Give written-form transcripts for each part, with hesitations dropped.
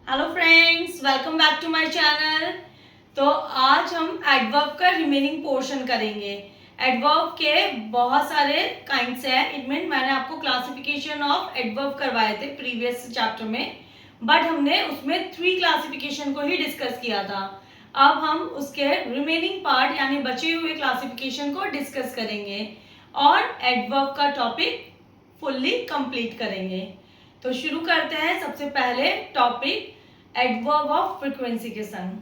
Hello friends, welcome back to my channel. तो आज हम एडवर्ब का रिमेनिंग पोर्शन करेंगे। एडवर्ब के बहुत सारे काइंड्स हैं। इट मीन मैंने आपको क्लासिफिकेशन ऑफ एडवर्ब करवाए थे प्रीवियस चैप्टर में, बट हमने उसमें 3 क्लासिफिकेशन को ही डिस्कस किया था। अब हम उसके रिमेनिंग पार्ट यानी बचे हुए क्लासिफिकेशन को डिस्कस करेंगे और एडवर्ब का टॉपिक फुल्ली कंप्लीट करेंगे। तो शुरू करते हैं। सबसे पहले टॉपिक एडवर्ब ऑफ फ्रीक्वेंसी के संग।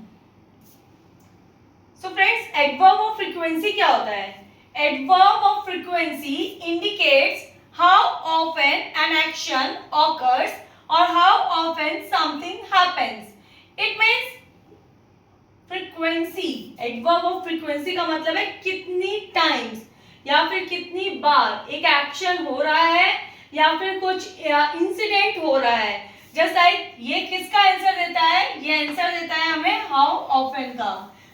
So friends, adverb of frequency क्या होता है? Adverb of frequency indicates how often an action occurs और how often something happens. It means frequency, adverb of frequency का मतलब है कितनी टाइम्स या फिर कितनी बार एक एक्शन हो रहा है या फिर कुछ इंसिडेंट हो रहा है। जस्ट लाइक ये किसका आंसर देता है? ये आंसर देता है हमें हाउ ऑफन का।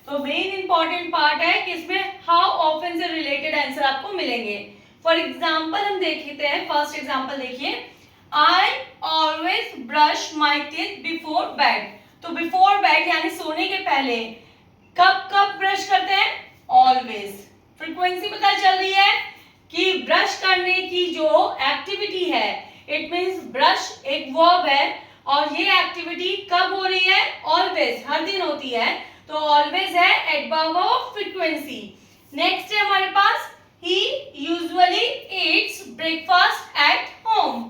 तो मेन इंपॉर्टेंट पार्ट है कि इसमें हाउ ऑफन से रिलेटेड आंसर आपको मिलेंगे। फॉर एग्जाम्पल हम देखते हैं। फर्स्ट एग्जाम्पल देखिए, I always brush my teeth before bed. तो बिफोर बेड यानी सोने के पहले कब कब ब्रश करते हैं? ऑलवेज। फ्रीक्वेंसी पता चल रही है कि ब्रश करने की जो एक्टिविटी है, इट मींस ब्रश एक वर्ब है और ये एक्टिविटी कब हो रही है? ऑलवेज, हर दिन होती है। तो ऑलवेज है एडवर्ब ऑफ फ्रीक्वेंसी। नेक्स्ट है हमारे पास, he usually eats breakfast at home.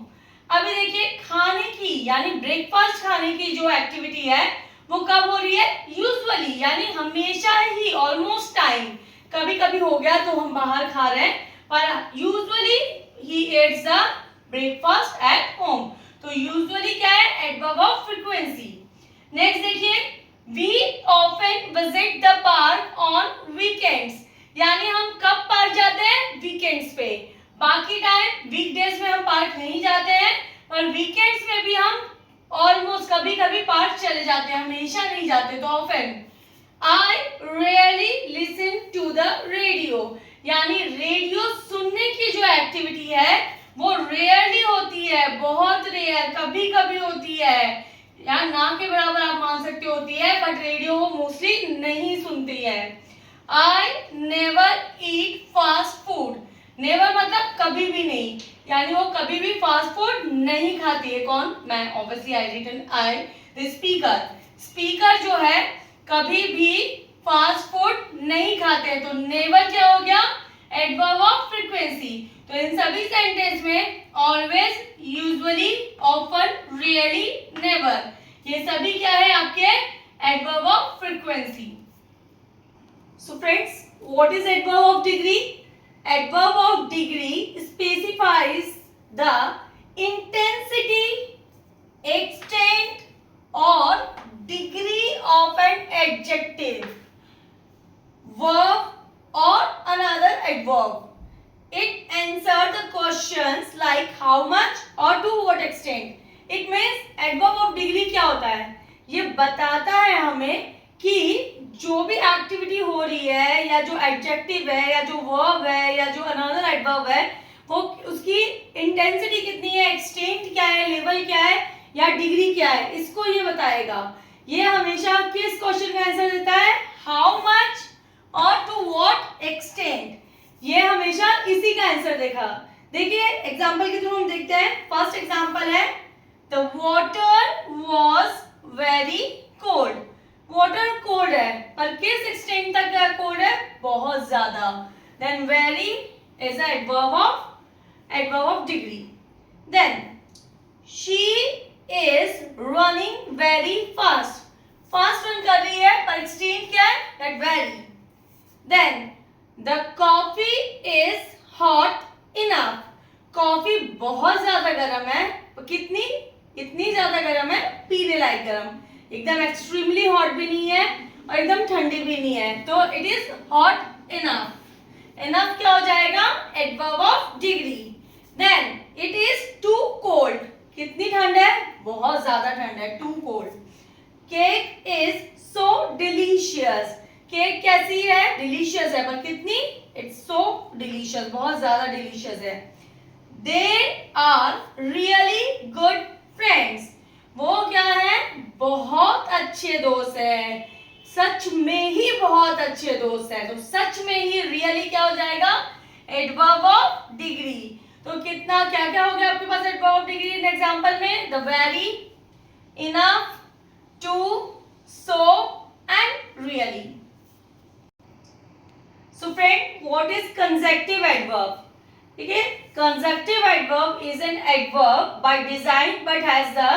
अभी देखिए, खाने की यानी ब्रेकफास्ट खाने की जो एक्टिविटी है वो कब हो रही है? यूजुअली यानी हमेशा ही, ऑलमोस्ट टाइम। कभी कभी हो गया तो हम बाहर खा रहे हैं, पर usually he eats the breakfast at home. तो यूजुअली क्या है? Adverb of frequency. नेक्स्ट देखिए, we often visit the park on weekends. यानी हम कब पार्क जाते हैं? वीकेंड्स पे। बाकी टाइम वीकडेज में हम पार्क नहीं जाते हैं, पर वीकेंड्स में भी हम ऑलमोस्ट कभी कभी पार्क चले जाते हैं, हमेशा नहीं जाते। तो often. I really listen to the radio. यानी रेडियो सुनने की जो एक्टिविटी है वो रेयरली होती है, बहुत रेयर, कभी कभी होती है, या ना के बराबर आप मान सकते होती है, बट रेडियो वो मोस्टली नहीं सुनती है। I never eat fast food. Never मतलब कभी भी नहीं, यानी वो कभी भी फास्ट फूड नहीं खाती है। कौन? मैं। Obviously I written I. The speaker, speaker जो है कभी भी फास्ट फूड नहीं खाते। तो नेवर क्या हो गया? Adverb of frequency. तो इन सभी सेंटेंस में always, usually, often, really, never, ये सभी क्या है? आपके adverb of frequency. So friends, what is adverb of degree? Adverb of degree specifies the intensity, extent or degree of an adjective, verb or another adverb. It answers the questions like how much or to what extent. It means adverb of degree क्या होता है? ये बताता है हमें कि जो भी एक्टिविटी हो रही है या जो एडजेक्टिव है या जो वर्ब है या जो अनदर एडवर्ब है, वो उसकी इंटेंसिटी कितनी है, एक्सटेंट क्या है, लेवल क्या है या डिग्री क्या है, इसको ये बताएगा। ये हमेशा किस क्वेश्चन का आंसर देता है? हाउ मच और टू व्हाट एक्सटेंट। ये हमेशा इसी का आंसर देखा। देखिए एग्जाम्पल के थ्रू हम देखते हैं। फर्स्ट एग्जाम्पल है, the water was very cold. Water cold है, पर किस एक्सटेंट तक का कोल्ड है? बहुत ज्यादा। Then very is adverb of degree. Then she is running very fast. Fast run कर रही है, पर एक्सटेंट क्या है? That very. Then the coffee is hot enough. Coffee बहुत ज्यादा गर्म है, कितनी? इतनी ज्यादा गर्म है, पीने लायक गर्म। एकदम एक्सट्रीमली हॉट भी नहीं है और एकदम ठंडी भी नहीं है। तो it is hot enough. Enough क्या हो जाएगा? Adverb of degree. Then it is too cold. कितनी ठंड है? बहुत ज्यादा ठंड है, too cold. Cake is so delicious. Cake कैसी है? डिलीशियस है, पर कितनी? इट्स सो डिलीशियस, बहुत ज्यादा डिलीशियस है। They are really good friends. वो क्या है? बहुत अच्छे दोस्त है, सच में ही बहुत अच्छे दोस्त है। तो सच में ही रियली क्या हो जाएगा, एडवर्ब ऑफ डिग्री। तो कितना क्या क्या हो गया आपके पास एडवर्ब ऑफ डिग्री इन एग्जांपल में, the very, enough, too, so and really. So friend, what is conjunctive adverb? ठीक है, conjunctive adverb is an adverb by design but has the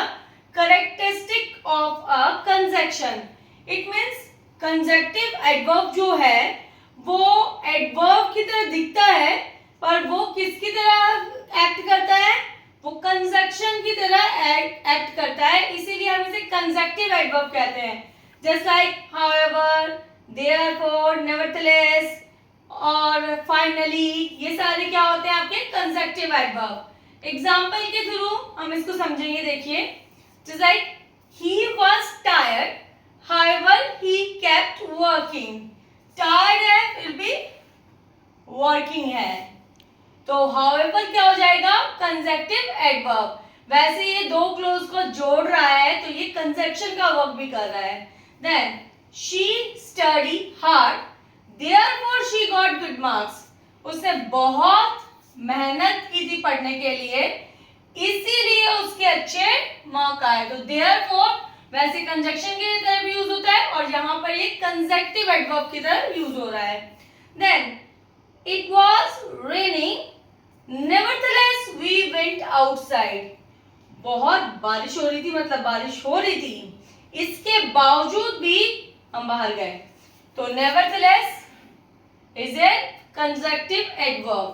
characteristic of a conjunction. It means conjunctive adverb जो है वो adverb की तरह दिखता है, पर वो किसकी तरह एक्ट करता है, वो कंजंक्शन की तरह एक्ट करता है, इसीलिए हम इसे कंजंक्टिव एडवर्ब कहते हैं। Just like however, therefore, nevertheless और फाइनली, ये सारे क्या होते हैं आपके कंजंक्टिव एडवर्ब। एग्जांपल के थ्रू हम इसको समझेंगे। देखिए, just like he was tired, however he kept working. Tired है फिर भी वर्किंग है, तो हाउएवर क्या हो जाएगा, कंजंक्टिव एडवर्ब। वैसे ये दो क्लोज को जोड़ रहा है तो ये कंजंक्शन का वर्क भी कर रहा है। Then she study hard, therefore she got good marks. उसने बहुत मेहनत की थी पढ़ने के लिए, इसीलिए उसके अच्छे मार्क आए। तो देयरफॉर वैसे कंजंक्शन की तरह भी यूज होता है और यहाँ पर ये कंजंक्टिव एडवर्ब की तरह यूज हो रहा है। Then it was raining, nevertheless we went outside. बहुत बारिश हो रही थी, मतलब बारिश हो रही थी, इसके बावजूद भी हम बाहर गए। तो nevertheless is a conjunctive adverb.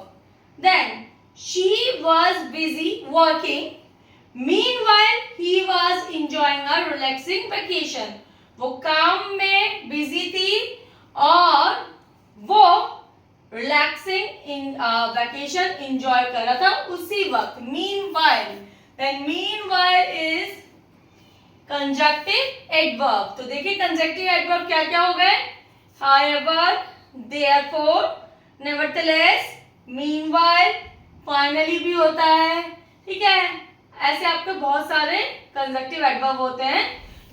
Then she was busy working, meanwhile he was enjoying a relaxing vacation. वो काम में बिजी थी और वो रिलैक्सिंग इन वैकेशन एंजॉय कर रहा था उसी वक्त। meanwhile, then meanwhile is conjunctive adverb। तो देखिए कंजंक्टिव एडवर्ब क्या क्या हो गए, however, therefore, nevertheless, meanwhile, finally भी होता है। ठीक है, ऐसे आपके बहुत सारे कंजंक्टिव एडवर्ब होते हैं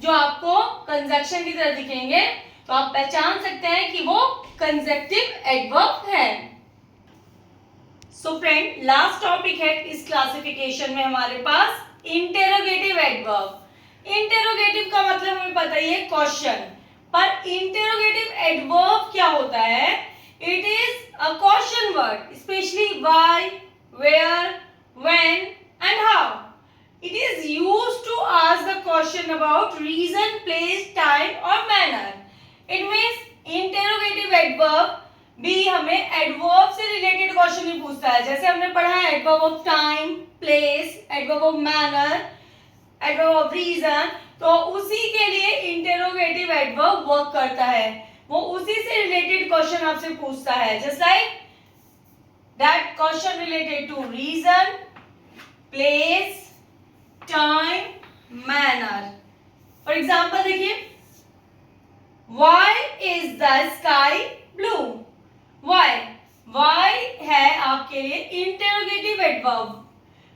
जो आपको कंजंक्शन की तरह दिखेंगे, तो आप पहचान सकते हैं कि वो कंजंक्टिव एडवर्ब है। सो फ्रेंड, लास्ट टॉपिक है इस क्लासिफिकेशन में हमारे पास इंटेरोगेटिव एडवर्ब। इंटेरोगेटिव का मतलब हमें पता ही है क्वेश्चन, पर इंटेरोगेटिव एडवर्ब क्या होता है, it is a question word, specially why, where, when and how. It is used to ask the question about reason, place, time और manner. It means interrogative adverb भी हमें एडवर्ब से related question ही पूछता है। जैसे हमने पढ़ा है adverb of time, place, adverb of manner, adverb of reason, तो उसी के लिए इंटेरोगेटिव एडवर्ब वर्क करता है। वो उसी से रिलेटेड क्वेश्चन आपसे पूछता है, just like that question related to reason, place, time, manner. For example देखिए, why is the sky blue. Why है आपके लिए इंटेरोगेटिव एडवर्ब।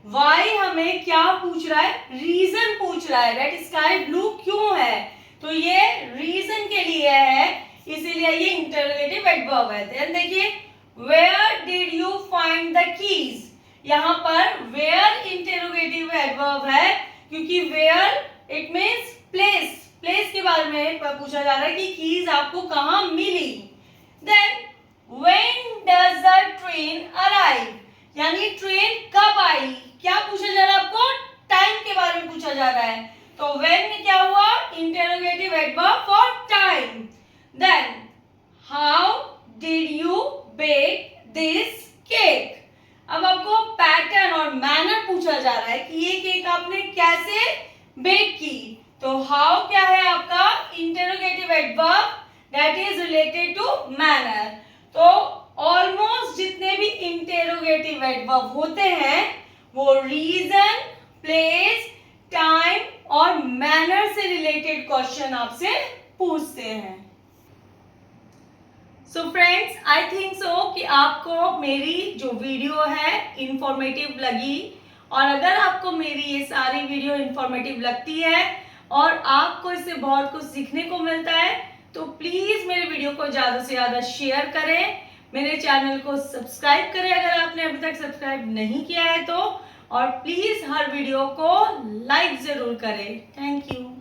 वाई हमें क्या पूछ रहा है, रीजन पूछ रहा है, दैट स्काई ब्लू क्यों है, तो ये रीजन के लिए है, इसीलिए ये इंटरोगेटिव एडवर्ब है। देन देखिए, where did you find the keys. यहाँ पर वेयर इंटरोगेटिव एडवर्ब है क्योंकि where it means place, place के बारे में पूछा जा रहा है कि कीज आपको कहाँ मिली। Then when does the train arrive, यानी ट्रेन कब आई, क्या पूछा जा रहा है आपको, टाइम के बारे में पूछा जा रहा है। तो व्हेन में क्या हुआ, interrogative adverb for time. Then how did you bake this cake. अब आपको पैटर्न और मैनर पूछा जा रहा है कि ये केक आपने कैसे बेक की। तो हाउ क्या है आपका interrogative adverb that is related to manner. तो ऑलमोस्ट जितने भी इंटेरोगेटिव एडवर्ब होते हैं वो रीजन, प्लेस, टाइम और मैनर से रिलेटेड क्वेश्चन आपसे पूछते हैं। So friends, I think so कि आपको मेरी जो वीडियो है इंफॉर्मेटिव लगी, और अगर आपको मेरी ये सारी वीडियो इंफॉर्मेटिव लगती है और आपको इससे बहुत कुछ सीखने को मिलता है, तो प्लीज मेरे वीडियो को ज्यादा से ज्यादा शेयर करें, मेरे चैनल को सब्सक्राइब करें अगर आपने अभी तक सब्सक्राइब नहीं किया है तो, और प्लीज हर वीडियो को लाइक जरूर करें। Thank you.